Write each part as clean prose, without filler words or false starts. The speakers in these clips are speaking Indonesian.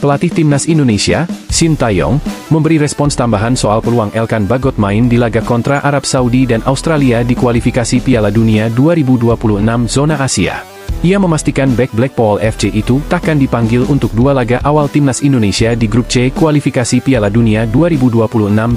Pelatih Timnas Indonesia, Shin Tae-yong, memberi respons tambahan soal peluang Elkan Bagot main di laga kontra Arab Saudi dan Australia di kualifikasi Piala Dunia 2026 zona Asia. Ia memastikan bek Blackpool FC itu takkan dipanggil untuk dua laga awal Timnas Indonesia di grup C kualifikasi Piala Dunia 2026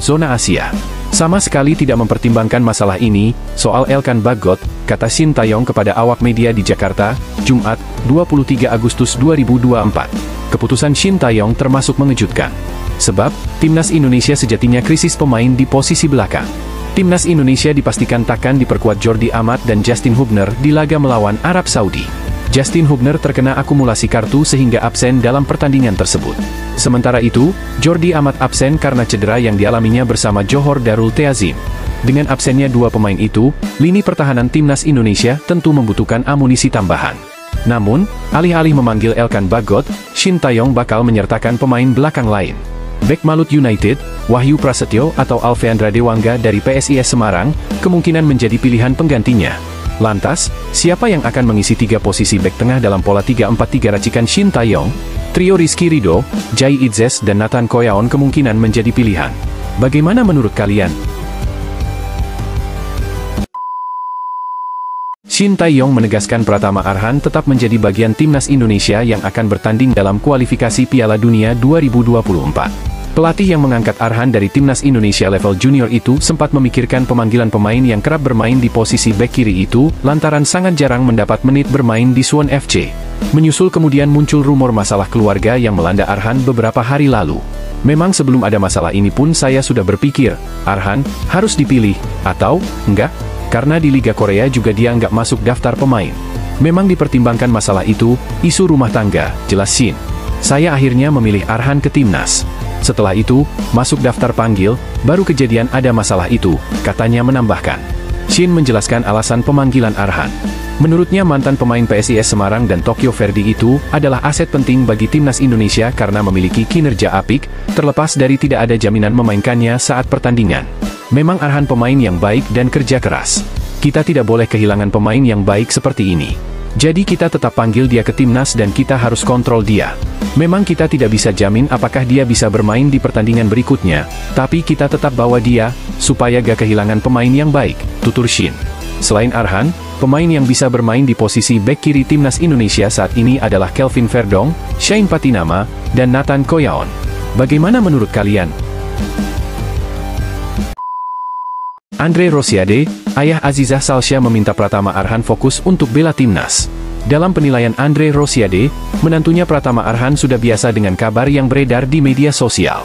zona Asia. Sama sekali tidak mempertimbangkan masalah ini, soal Elkan Bagot, kata Shin Tae-yong kepada awak media di Jakarta, Jumat, 23 Agustus 2024. Keputusan Shin Tae-yong termasuk mengejutkan. Sebab, Timnas Indonesia sejatinya krisis pemain di posisi belakang. Timnas Indonesia dipastikan takkan diperkuat Jordi Amat dan Justin Hubner di laga melawan Arab Saudi. Justin Hubner terkena akumulasi kartu sehingga absen dalam pertandingan tersebut. Sementara itu, Jordi Amat absen karena cedera yang dialaminya bersama Johor Darul Teazim. Dengan absennya dua pemain itu, lini pertahanan Timnas Indonesia tentu membutuhkan amunisi tambahan. Namun, alih-alih memanggil Elkan Bagot, Shin Tae-yong bakal menyertakan pemain belakang lain. Bek Malut United, Wahyu Prasetyo atau Alfeandra Dewangga dari PSIS Semarang, kemungkinan menjadi pilihan penggantinya. Lantas, siapa yang akan mengisi tiga posisi bek tengah dalam pola 3-4-3 racikan Shin Tae-yong? Trio Rizky Ridho, Jai Idzes dan Nathan Koyaon kemungkinan menjadi pilihan. Bagaimana menurut kalian? Shin Tae-yong menegaskan Pratama Arhan tetap menjadi bagian Timnas Indonesia yang akan bertanding dalam kualifikasi Piala Dunia 2024. Pelatih yang mengangkat Arhan dari Timnas Indonesia level junior itu sempat memikirkan pemanggilan pemain yang kerap bermain di posisi bek kiri itu, lantaran sangat jarang mendapat menit bermain di Suwon FC. Menyusul kemudian muncul rumor masalah keluarga yang melanda Arhan beberapa hari lalu. Memang sebelum ada masalah ini pun saya sudah berpikir, Arhan harus dipilih, atau enggak? Karena di Liga Korea juga dia nggak masuk daftar pemain. Memang dipertimbangkan masalah itu, isu rumah tangga, jelas Shin. Saya akhirnya memilih Arhan ke Timnas. Setelah itu, masuk daftar panggil, baru kejadian ada masalah itu, katanya menambahkan. Shin menjelaskan alasan pemanggilan Arhan. Menurutnya mantan pemain PSIS Semarang dan Tokyo Verdy itu adalah aset penting bagi Timnas Indonesia karena memiliki kinerja apik, terlepas dari tidak ada jaminan memainkannya saat pertandingan. Memang Arhan pemain yang baik dan kerja keras. Kita tidak boleh kehilangan pemain yang baik seperti ini. Jadi kita tetap panggil dia ke Timnas dan kita harus kontrol dia. Memang kita tidak bisa jamin apakah dia bisa bermain di pertandingan berikutnya, tapi kita tetap bawa dia, supaya gak kehilangan pemain yang baik, tutur Shin. Selain Arhan, pemain yang bisa bermain di posisi bek kiri Timnas Indonesia saat ini adalah Kelvin Verdong, Shane Patinama, dan Nathan Koyaon. Bagaimana menurut kalian? Andre Rosiade, ayah Azizah Salsya meminta Pratama Arhan fokus untuk bela Timnas. Dalam penilaian Andre Rosiade, menantunya Pratama Arhan sudah biasa dengan kabar yang beredar di media sosial.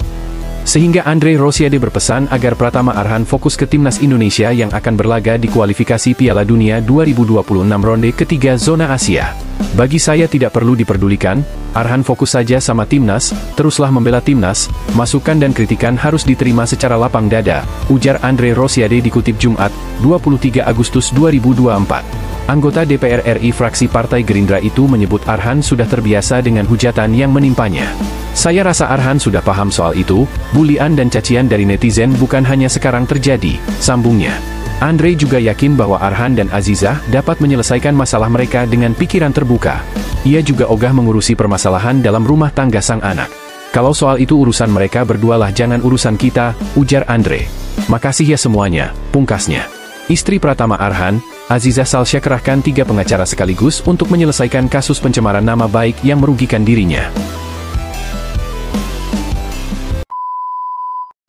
Sehingga Andre Rosiade berpesan agar Pratama Arhan fokus ke Timnas Indonesia yang akan berlaga di kualifikasi Piala Dunia 2026 ronde ketiga zona Asia. Bagi saya tidak perlu diperdulikan, Arhan fokus saja sama Timnas, teruslah membela Timnas, masukan dan kritikan harus diterima secara lapang dada, ujar Andre Rosiade dikutip Jumat, 23 Agustus 2024. Anggota DPR RI fraksi Partai Gerindra itu menyebut Arhan sudah terbiasa dengan hujatan yang menimpanya. Saya rasa Arhan sudah paham soal itu, bulian dan cacian dari netizen bukan hanya sekarang terjadi, sambungnya. Andre juga yakin bahwa Arhan dan Azizah dapat menyelesaikan masalah mereka dengan pikiran terbuka. Ia juga ogah mengurusi permasalahan dalam rumah tangga sang anak. Kalau soal itu urusan mereka berdualah, jangan urusan kita, ujar Andre. Makasih ya semuanya, pungkasnya. Istri Pratama Arhan, Azizah Salsya kerahkan 3 pengacara sekaligus untuk menyelesaikan kasus pencemaran nama baik yang merugikan dirinya.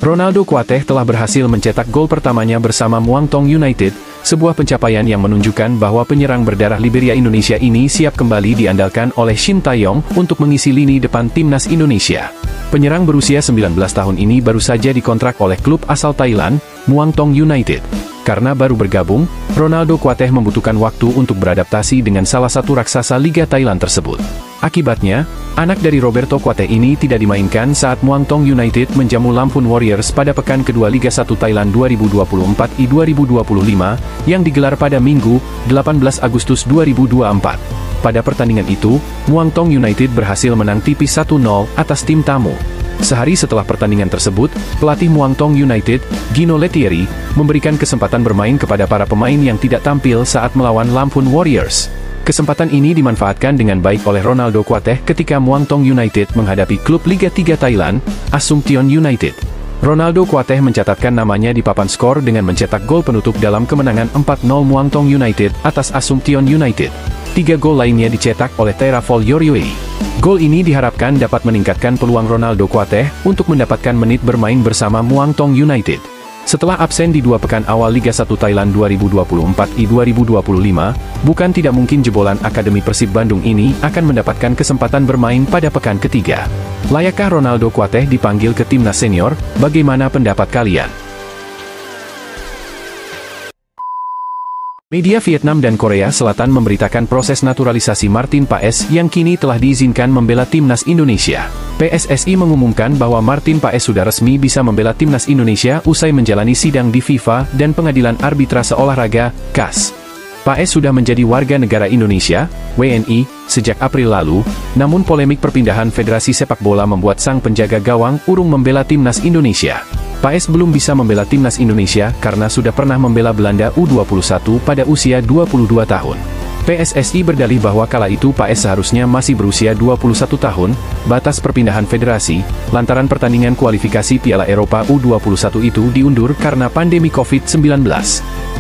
Ronaldo Kuateh telah berhasil mencetak gol pertamanya bersama Muangthong United, sebuah pencapaian yang menunjukkan bahwa penyerang berdarah Liberia Indonesia ini siap kembali diandalkan oleh Shin Tae-yong untuk mengisi lini depan Timnas Indonesia. Penyerang berusia 19 tahun ini baru saja dikontrak oleh klub asal Thailand, Muangthong United. Karena baru bergabung, Ronaldo Kuateh membutuhkan waktu untuk beradaptasi dengan salah satu raksasa Liga Thailand tersebut. Akibatnya, anak dari Roberto Kuateh ini tidak dimainkan saat Muangthong United menjamu Lampun Warriors pada pekan kedua Liga 1 Thailand 2024-2025 yang digelar pada Minggu, 18 Agustus 2024. Pada pertandingan itu, Muangthong United berhasil menang tipis 1-0 atas tim tamu. Sehari setelah pertandingan tersebut, pelatih Muangthong United, Gino Lettieri, memberikan kesempatan bermain kepada para pemain yang tidak tampil saat melawan Lampun Warriors. Kesempatan ini dimanfaatkan dengan baik oleh Ronaldo Kuateh ketika Muangthong United menghadapi klub Liga 3 Thailand, Assumption United. Ronaldo Kuateh mencatatkan namanya di papan skor dengan mencetak gol penutup dalam kemenangan 4-0 Muangthong United atas Assumption United. 3 gol lainnya dicetak oleh Terafol Yoryue. Gol ini diharapkan dapat meningkatkan peluang Ronaldo Kuateh untuk mendapatkan menit bermain bersama Muangthong United. Setelah absen di 2 pekan awal Liga 1 Thailand 2024-2025, bukan tidak mungkin jebolan Akademi Persib Bandung ini akan mendapatkan kesempatan bermain pada pekan ketiga. Layakkah Ronaldo Kuateh dipanggil ke timnas senior? Bagaimana pendapat kalian? Media Vietnam dan Korea Selatan memberitakan proses naturalisasi Martin Paes yang kini telah diizinkan membela timnas Indonesia. PSSI mengumumkan bahwa Martin Paes sudah resmi bisa membela timnas Indonesia usai menjalani sidang di FIFA dan Pengadilan Arbitrase Olahraga, CAS. Paes sudah menjadi warga negara Indonesia, WNI, sejak April lalu, namun polemik perpindahan Federasi Sepak Bola membuat sang penjaga gawang urung membela timnas Indonesia. Paes belum bisa membela timnas Indonesia karena sudah pernah membela Belanda U21 pada usia 22 tahun. PSSI berdalih bahwa kala itu Paes seharusnya masih berusia 21 tahun, batas perpindahan federasi, lantaran pertandingan kualifikasi Piala Eropa U21 itu diundur karena pandemi COVID-19.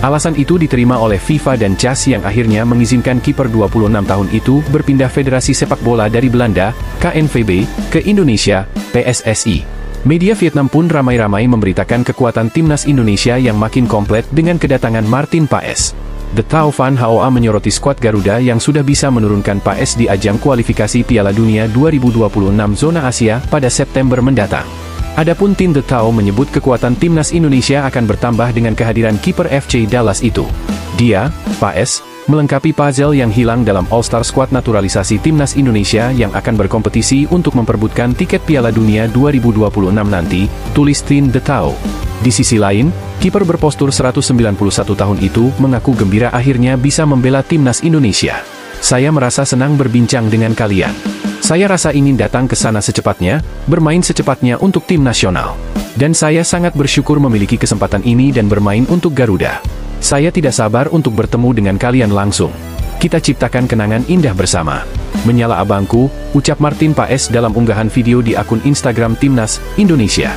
Alasan itu diterima oleh FIFA dan CAS yang akhirnya mengizinkan kiper 26 tahun itu berpindah Federasi Sepak Bola dari Belanda, KNVB, ke Indonesia, PSSI. Media Vietnam pun ramai-ramai memberitakan kekuatan timnas Indonesia yang makin komplit dengan kedatangan Martin Paes. The Tao Van Hoa menyoroti skuad Garuda yang sudah bisa menurunkan Paes di ajang kualifikasi Piala Dunia 2026 zona Asia pada September mendatang. Adapun tim The Tao menyebut kekuatan timnas Indonesia akan bertambah dengan kehadiran kiper FC Dallas itu. Dia, Paes, melengkapi puzzle yang hilang dalam All-Star Squad naturalisasi timnas Indonesia yang akan berkompetisi untuk memperebutkan tiket Piala Dunia 2026 nanti, tulis tim The Tao. Di sisi lain, kiper berpostur 191 tahun itu mengaku gembira akhirnya bisa membela timnas Indonesia. Saya merasa senang berbincang dengan kalian. Saya rasa ingin datang ke sana secepatnya, bermain secepatnya untuk tim nasional. Dan saya sangat bersyukur memiliki kesempatan ini dan bermain untuk Garuda. Saya tidak sabar untuk bertemu dengan kalian langsung. Kita ciptakan kenangan indah bersama. Menyala abangku, ucap Martin Paes dalam unggahan video di akun Instagram Timnas Indonesia.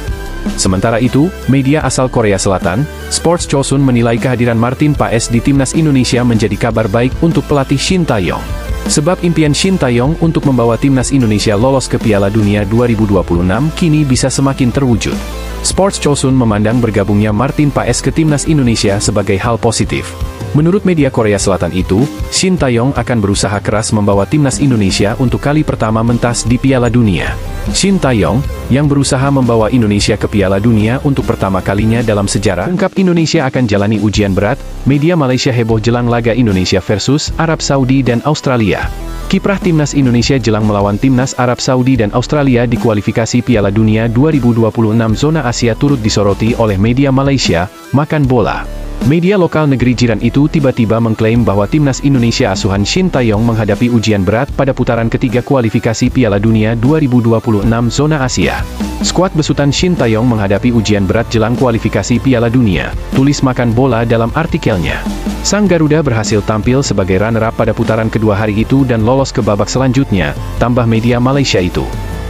Sementara itu, media asal Korea Selatan, Sports Chosun menilai kehadiran Martin Paes di Timnas Indonesia menjadi kabar baik untuk pelatih Shin Tae-yong. Sebab impian Shin Tae-yong untuk membawa Timnas Indonesia lolos ke Piala Dunia 2026 kini bisa semakin terwujud. Sports Chosun memandang bergabungnya Martin Paes ke Timnas Indonesia sebagai hal positif. Menurut media Korea Selatan itu, Shin Tae-yong akan berusaha keras membawa Timnas Indonesia untuk kali pertama mentas di Piala Dunia. Shin Tae-yong, yang berusaha membawa Indonesia ke Piala Dunia untuk pertama kalinya dalam sejarah, ungkap Indonesia akan jalani ujian berat. Media Malaysia heboh jelang laga Indonesia versus Arab Saudi dan Australia. Kiprah Timnas Indonesia jelang melawan Timnas Arab Saudi dan Australia di kualifikasi Piala Dunia 2026 zona Asia turut disoroti oleh media Malaysia, Makan Bola. Media lokal negeri jiran itu tiba-tiba mengklaim bahwa Timnas Indonesia asuhan Shin Tae-yong menghadapi ujian berat pada putaran ketiga kualifikasi Piala Dunia 2026 zona Asia. Skuad besutan Shin Tae-yong menghadapi ujian berat jelang kualifikasi Piala Dunia, tulis Makan Bola dalam artikelnya. Sang Garuda berhasil tampil sebagai runner-up pada putaran kedua hari itu dan lolos ke babak selanjutnya, tambah media Malaysia itu.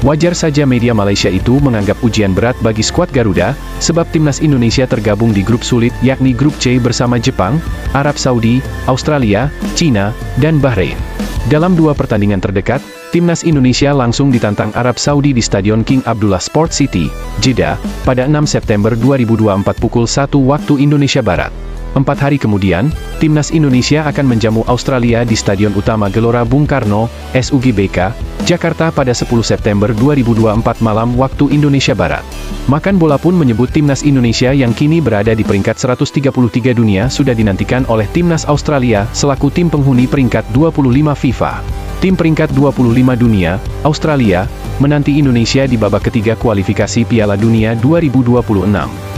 Wajar saja media Malaysia itu menganggap ujian berat bagi skuad Garuda, sebab Timnas Indonesia tergabung di grup sulit yakni grup C bersama Jepang, Arab Saudi, Australia, China, dan Bahrain. Dalam 2 pertandingan terdekat, Timnas Indonesia langsung ditantang Arab Saudi di Stadion King Abdullah Sport City, Jeddah, pada 6 September 2024 pukul 1 waktu Indonesia Barat. 4 hari kemudian, Timnas Indonesia akan menjamu Australia di Stadion Utama Gelora Bung Karno, SUGBK, Jakarta pada 10 September 2024 malam waktu Indonesia Barat. Makan Bola pun menyebut Timnas Indonesia yang kini berada di peringkat 133 dunia sudah dinantikan oleh Timnas Australia selaku tim penghuni peringkat 25 FIFA. Tim peringkat 25 dunia, Australia, menanti Indonesia di babak ketiga kualifikasi Piala Dunia 2026,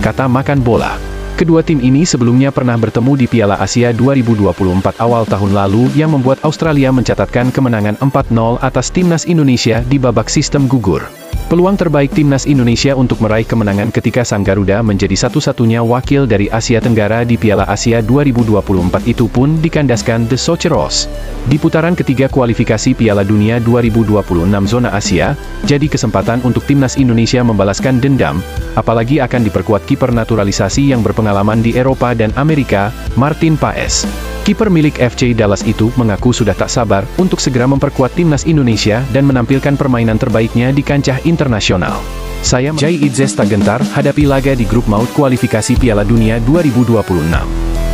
kata Makan Bola. Kedua tim ini sebelumnya pernah bertemu di Piala Asia 2024 awal tahun lalu yang membuat Australia mencatatkan kemenangan 4-0 atas Timnas Indonesia di babak sistem gugur. Peluang terbaik timnas Indonesia untuk meraih kemenangan ketika sang Garuda menjadi satu-satunya wakil dari Asia Tenggara di Piala Asia 2024 itu pun dikandaskan The Socceroos. Di putaran ketiga kualifikasi Piala Dunia 2026 zona Asia, jadi kesempatan untuk timnas Indonesia membalaskan dendam, apalagi akan diperkuat kiper naturalisasi yang berpengalaman di Eropa dan Amerika, Martin Paes. Kiper milik FC Dallas itu mengaku sudah tak sabar untuk segera memperkuat timnas Indonesia dan menampilkan permainan terbaiknya di kancah internasional. Saya Jai Idzes tak gentar hadapi laga di grup maut kualifikasi Piala Dunia 2026.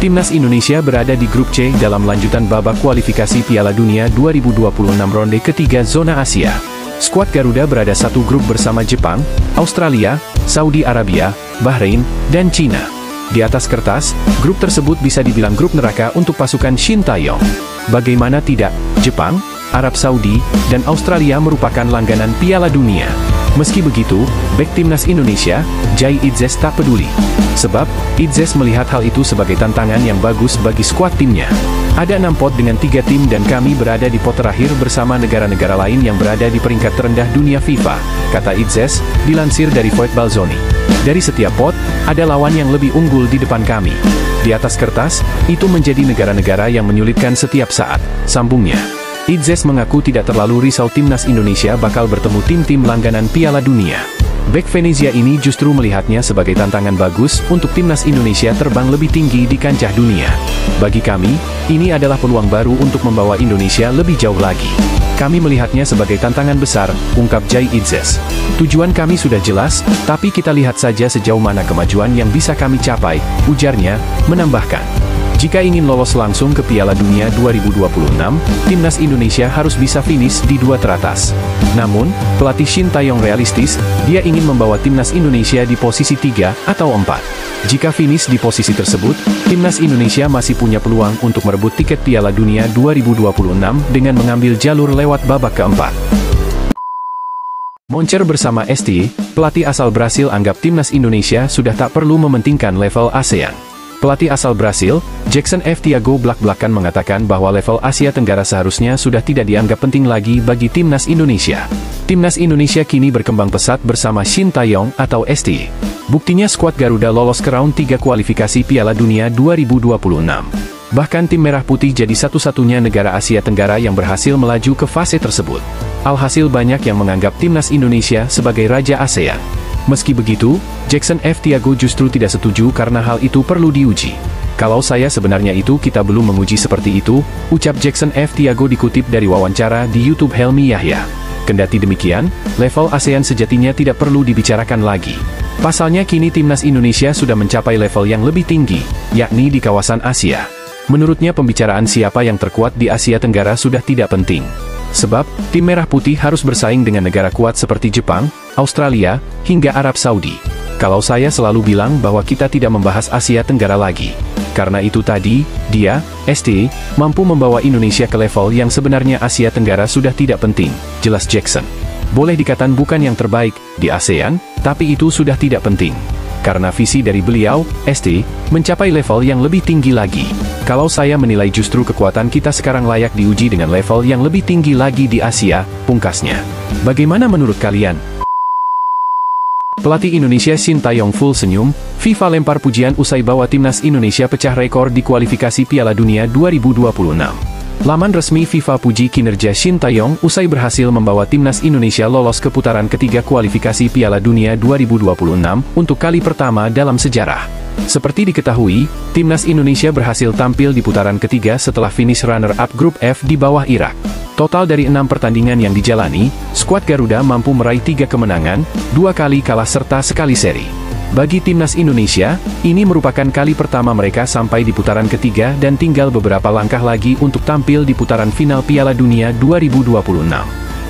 Timnas Indonesia berada di grup C dalam lanjutan babak kualifikasi Piala Dunia 2026 ronde ketiga zona Asia. Skuad Garuda berada satu grup bersama Jepang, Australia, Saudi Arabia, Bahrain, dan Cina. Di atas kertas, grup tersebut bisa dibilang grup neraka untuk pasukan Shin Tae-yong. Bagaimana tidak, Jepang, Arab Saudi, dan Australia merupakan langganan Piala Dunia. Meski begitu, bek timnas Indonesia, Jai Idzes tak peduli. Sebab, Idzes melihat hal itu sebagai tantangan yang bagus bagi skuad timnya. Ada 6 pot dengan 3 tim dan kami berada di pot terakhir bersama negara-negara lain yang berada di peringkat terendah dunia FIFA, kata Idzes, dilansir dari Voit Balzoni. Dari setiap pot, ada lawan yang lebih unggul di depan kami. Di atas kertas, itu menjadi negara-negara yang menyulitkan setiap saat, sambungnya. Idzes mengaku tidak terlalu risau timnas Indonesia bakal bertemu tim-tim langganan Piala Dunia. Bek Venezia ini justru melihatnya sebagai tantangan bagus untuk timnas Indonesia terbang lebih tinggi di kancah dunia. Bagi kami, ini adalah peluang baru untuk membawa Indonesia lebih jauh lagi. Kami melihatnya sebagai tantangan besar, ungkap Jai Idzes. Tujuan kami sudah jelas, tapi kita lihat saja sejauh mana kemajuan yang bisa kami capai, ujarnya, menambahkan. Jika ingin lolos langsung ke Piala Dunia 2026, timnas Indonesia harus bisa finish di 2 teratas. Namun, pelatih Shin Tae-yong realistis, dia ingin membawa timnas Indonesia di posisi 3 atau 4. Jika finish di posisi tersebut, timnas Indonesia masih punya peluang untuk merebut tiket Piala Dunia 2026 dengan mengambil jalur lewat babak keempat. Moncer bersama ST, pelatih asal Brasil anggap timnas Indonesia sudah tak perlu mementingkan level ASEAN. Pelatih asal Brasil, Jackson F. Thiago belak-belakan mengatakan bahwa level Asia Tenggara seharusnya sudah tidak dianggap penting lagi bagi timnas Indonesia. Timnas Indonesia kini berkembang pesat bersama Shin Tae-yong atau ST. Buktinya skuad Garuda lolos ke round 3 kualifikasi Piala Dunia 2026. Bahkan tim Merah Putih jadi satu-satunya negara Asia Tenggara yang berhasil melaju ke fase tersebut. Alhasil banyak yang menganggap timnas Indonesia sebagai raja ASEAN. Meski begitu, Jackson F. Thiago justru tidak setuju karena hal itu perlu diuji. Kalau saya sebenarnya itu kita belum menguji seperti itu, ucap Jackson F. Thiago dikutip dari wawancara di YouTube Helmi Yahya. Kendati demikian, level ASEAN sejatinya tidak perlu dibicarakan lagi. Pasalnya kini timnas Indonesia sudah mencapai level yang lebih tinggi, yakni di kawasan Asia. Menurutnya pembicaraan siapa yang terkuat di Asia Tenggara sudah tidak penting. Sebab, tim Merah Putih harus bersaing dengan negara kuat seperti Jepang, Australia, hingga Arab Saudi. Kalau saya selalu bilang bahwa kita tidak membahas Asia Tenggara lagi. Karena itu tadi, dia, ST, mampu membawa Indonesia ke level yang sebenarnya Asia Tenggara sudah tidak penting, jelas Jackson. Boleh dikatakan bukan yang terbaik di ASEAN, tapi itu sudah tidak penting. Karena visi dari beliau, ST, mencapai level yang lebih tinggi lagi. Kalau saya menilai justru kekuatan kita sekarang layak diuji dengan level yang lebih tinggi lagi di Asia, pungkasnya. Bagaimana menurut kalian? Pelatih Indonesia Shin Tae-yong full senyum, FIFA lempar pujian usai bawa timnas Indonesia pecah rekor di kualifikasi Piala Dunia 2026. Laman resmi FIFA puji kinerja Shin Tae-yong usai berhasil membawa timnas Indonesia lolos ke putaran ketiga kualifikasi Piala Dunia 2026 untuk kali pertama dalam sejarah. Seperti diketahui, timnas Indonesia berhasil tampil di putaran ketiga setelah finish runner-up grup F di bawah Irak. Total dari 6 pertandingan yang dijalani, skuad Garuda mampu meraih 3 kemenangan, 2 kali kalah serta sekali seri. Bagi timnas Indonesia, ini merupakan kali pertama mereka sampai di putaran ketiga dan tinggal beberapa langkah lagi untuk tampil di putaran final Piala Dunia 2026.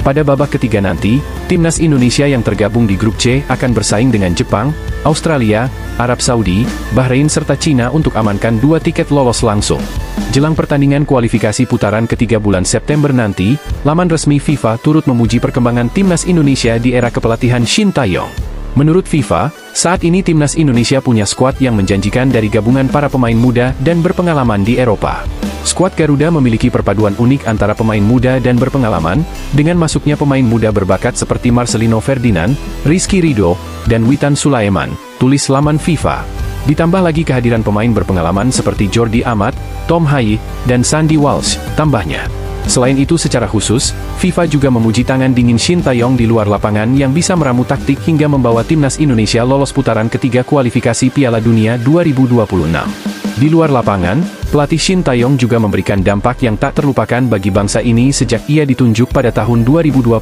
Pada babak ketiga nanti, timnas Indonesia yang tergabung di grup C akan bersaing dengan Jepang, Australia, Arab Saudi, Bahrain serta Cina untuk amankan 2 tiket lolos langsung. Jelang pertandingan kualifikasi putaran ketiga bulan September nanti, laman resmi FIFA turut memuji perkembangan timnas Indonesia di era kepelatihan Shin Tae-yong. Menurut FIFA, saat ini timnas Indonesia punya skuad yang menjanjikan dari gabungan para pemain muda dan berpengalaman di Eropa. Skuad Garuda memiliki perpaduan unik antara pemain muda dan berpengalaman, dengan masuknya pemain muda berbakat seperti Marcelino Ferdinand, Rizky Ridho, dan Witan Sulaiman, tulis laman FIFA. Ditambah lagi kehadiran pemain berpengalaman seperti Jordi Amat, Tom Hayi, dan Sandy Walsh, tambahnya. Selain itu secara khusus, FIFA juga memuji tangan dingin Shin Tae-yong di luar lapangan yang bisa meramu taktik hingga membawa timnas Indonesia lolos putaran ketiga kualifikasi Piala Dunia 2026. Di luar lapangan, pelatih Shin Tae-yong juga memberikan dampak yang tak terlupakan bagi bangsa ini sejak ia ditunjuk pada tahun 2020,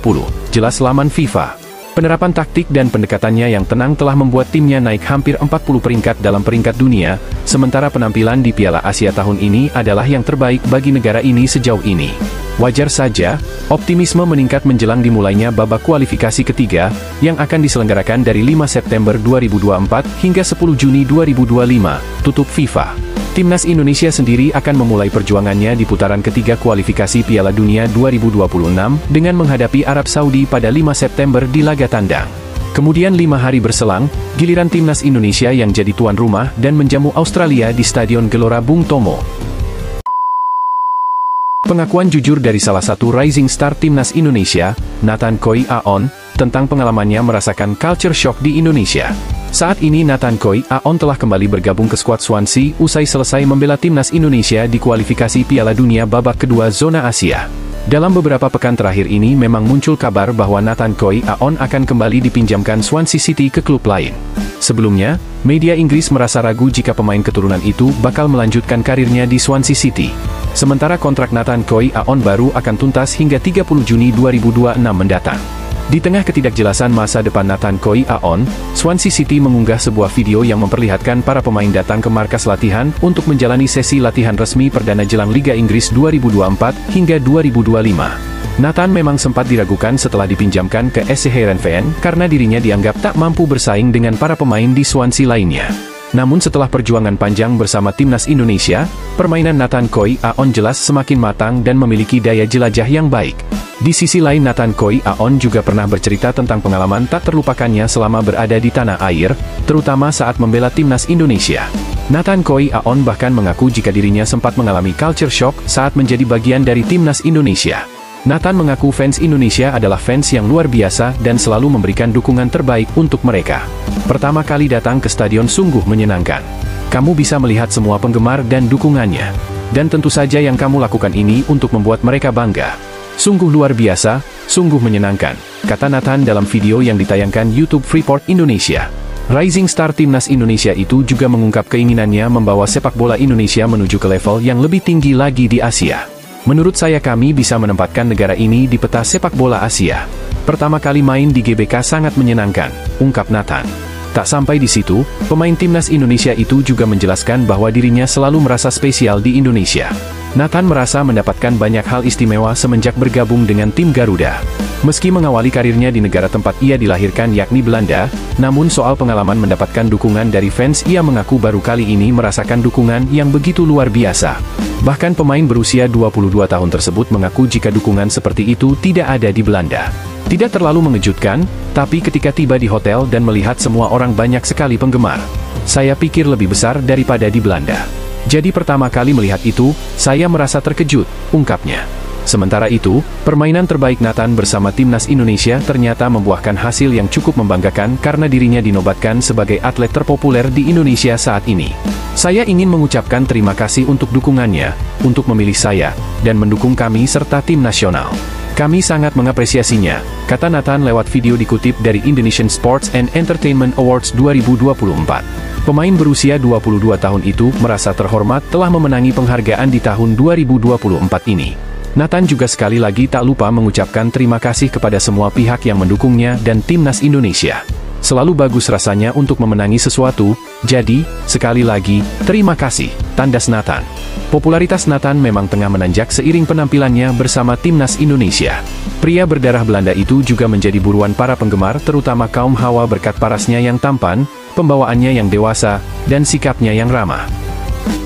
jelas laman FIFA. Penerapan taktik dan pendekatannya yang tenang telah membuat timnya naik hampir 40 peringkat dalam peringkat dunia, sementara penampilan di Piala Asia tahun ini adalah yang terbaik bagi negara ini sejauh ini. Wajar saja, optimisme meningkat menjelang dimulainya babak kualifikasi ketiga, yang akan diselenggarakan dari 5 September 2024 hingga 10 Juni 2025, tutup FIFA. Timnas Indonesia sendiri akan memulai perjuangannya di putaran ketiga kualifikasi Piala Dunia 2026 dengan menghadapi Arab Saudi pada 5 September di laga tandang. Kemudian 5 hari berselang, giliran Timnas Indonesia yang jadi tuan rumah dan menjamu Australia di Stadion Gelora Bung Tomo. Pengakuan jujur dari salah satu rising star Timnas Indonesia, Nathan Koi Aon, tentang pengalamannya merasakan culture shock di Indonesia. Saat ini Nathan Koi Aon telah kembali bergabung ke skuad Swansea usai selesai membela Timnas Indonesia di kualifikasi Piala Dunia babak kedua zona Asia. Dalam beberapa pekan terakhir ini memang muncul kabar bahwa Nathan Koi Aon akan kembali dipinjamkan Swansea City ke klub lain. Sebelumnya, media Inggris merasa ragu jika pemain keturunan itu bakal melanjutkan karirnya di Swansea City. Sementara kontrak Nathan Koi Aon baru akan tuntas hingga 30 Juni 2026 mendatang. Di tengah ketidakjelasan masa depan Nathan Koi Aon, Swansea City mengunggah sebuah video yang memperlihatkan para pemain datang ke markas latihan untuk menjalani sesi latihan resmi perdana jelang Liga Inggris 2024 hingga 2025. Nathan memang sempat diragukan setelah dipinjamkan ke SC Heerenveen karena dirinya dianggap tak mampu bersaing dengan para pemain di Swansea lainnya. Namun setelah perjuangan panjang bersama Timnas Indonesia, permainan Nathan Koi Aon jelas semakin matang dan memiliki daya jelajah yang baik. Di sisi lain Nathan Koi Aon juga pernah bercerita tentang pengalaman tak terlupakannya selama berada di tanah air, terutama saat membela Timnas Indonesia. Nathan Koi Aon bahkan mengaku jika dirinya sempat mengalami culture shock saat menjadi bagian dari Timnas Indonesia. Nathan mengaku fans Indonesia adalah fans yang luar biasa dan selalu memberikan dukungan terbaik untuk mereka. Pertama kali datang ke stadion sungguh menyenangkan. Kamu bisa melihat semua penggemar dan dukungannya. Dan tentu saja yang kamu lakukan ini untuk membuat mereka bangga. Sungguh luar biasa, sungguh menyenangkan, kata Nathan dalam video yang ditayangkan YouTube Freeport Indonesia. Rising star Timnas Indonesia itu juga mengungkap keinginannya membawa sepak bola Indonesia menuju ke level yang lebih tinggi lagi di Asia. Menurut saya kami bisa menempatkan negara ini di peta sepak bola Asia. Pertama kali main di GBK sangat menyenangkan, ungkap Nathan. Tak sampai di situ, pemain Timnas Indonesia itu juga menjelaskan bahwa dirinya selalu merasa spesial di Indonesia. Nathan merasa mendapatkan banyak hal istimewa semenjak bergabung dengan tim Garuda. Meski mengawali karirnya di negara tempat ia dilahirkan yakni Belanda, namun soal pengalaman mendapatkan dukungan dari fans ia mengaku baru kali ini merasakan dukungan yang begitu luar biasa. Bahkan pemain berusia 22 tahun tersebut mengaku jika dukungan seperti itu tidak ada di Belanda. Tidak terlalu mengejutkan, tapi ketika tiba di hotel dan melihat semua orang banyak sekali penggemar, saya pikir lebih besar daripada di Belanda. Jadi pertama kali melihat itu, saya merasa terkejut, ungkapnya. Sementara itu, permainan terbaik Nathan bersama Timnas Indonesia ternyata membuahkan hasil yang cukup membanggakan karena dirinya dinobatkan sebagai atlet terpopuler di Indonesia saat ini. Saya ingin mengucapkan terima kasih untuk dukungannya, untuk memilih saya, dan mendukung kami serta tim nasional. Kami sangat mengapresiasinya, kata Nathan lewat video dikutip dari Indonesian Sports and Entertainment Awards 2024. Pemain berusia 22 tahun itu merasa terhormat telah memenangi penghargaan di tahun 2024 ini. Nathan juga sekali lagi tak lupa mengucapkan terima kasih kepada semua pihak yang mendukungnya dan Timnas Indonesia. Selalu bagus rasanya untuk memenangi sesuatu, jadi, sekali lagi, terima kasih, tandas Nathan. Popularitas Nathan memang tengah menanjak seiring penampilannya bersama Timnas Indonesia. Pria berdarah Belanda itu juga menjadi buruan para penggemar terutama kaum hawa berkat parasnya yang tampan, pembawaannya yang dewasa, dan sikapnya yang ramah.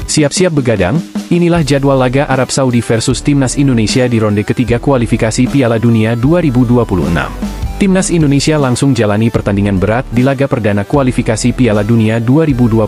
Siap-siap begadang, inilah jadwal laga Arab Saudi versus Timnas Indonesia di ronde ketiga kualifikasi Piala Dunia 2026. Timnas Indonesia langsung jalani pertandingan berat di laga perdana kualifikasi Piala Dunia 2026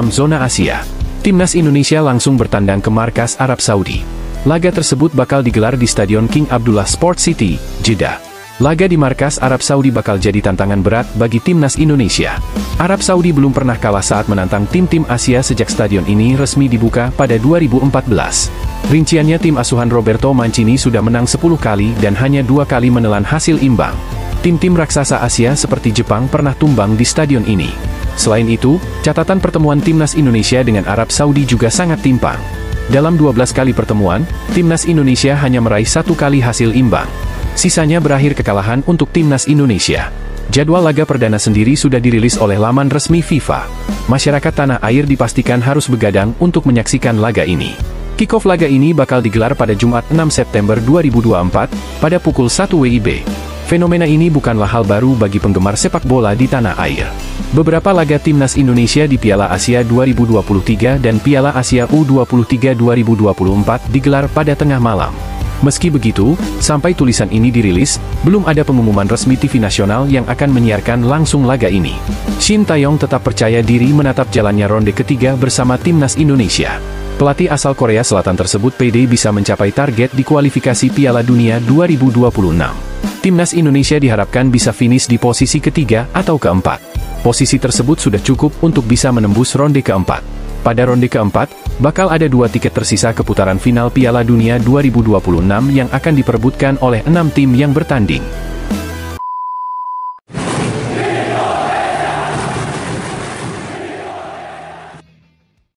zona Asia. Timnas Indonesia langsung bertandang ke markas Arab Saudi. Laga tersebut bakal digelar di Stadion King Abdullah Sport City, Jeddah. Laga di markas Arab Saudi bakal jadi tantangan berat bagi Timnas Indonesia. Arab Saudi belum pernah kalah saat menantang tim-tim Asia sejak stadion ini resmi dibuka pada 2014. Rinciannya tim asuhan Roberto Mancini sudah menang 10 kali dan hanya 2 kali menelan hasil imbang. Tim-tim raksasa Asia seperti Jepang pernah tumbang di stadion ini. Selain itu, catatan pertemuan Timnas Indonesia dengan Arab Saudi juga sangat timpang. Dalam 12 kali pertemuan, Timnas Indonesia hanya meraih 1 kali hasil imbang. Sisanya berakhir kekalahan untuk Timnas Indonesia. Jadwal laga perdana sendiri sudah dirilis oleh laman resmi FIFA. Masyarakat tanah air dipastikan harus begadang untuk menyaksikan laga ini. Kick-off laga ini bakal digelar pada Jumat 6 September 2024, pada pukul 1 WIB. Fenomena ini bukanlah hal baru bagi penggemar sepak bola di tanah air. Beberapa laga Timnas Indonesia di Piala Asia 2023 dan Piala Asia U23 2024 digelar pada tengah malam. Meski begitu, sampai tulisan ini dirilis, belum ada pengumuman resmi TV nasional yang akan menyiarkan langsung laga ini. Shin Tae-yong tetap percaya diri menatap jalannya ronde ketiga bersama Timnas Indonesia. Pelatih asal Korea Selatan tersebut pede bisa mencapai target di kualifikasi Piala Dunia 2026. Timnas Indonesia diharapkan bisa finish di posisi ketiga atau keempat. Posisi tersebut sudah cukup untuk bisa menembus ronde keempat. Pada ronde keempat, bakal ada 2 tiket tersisa ke putaran final Piala Dunia 2026 yang akan diperebutkan oleh 6 tim yang bertanding.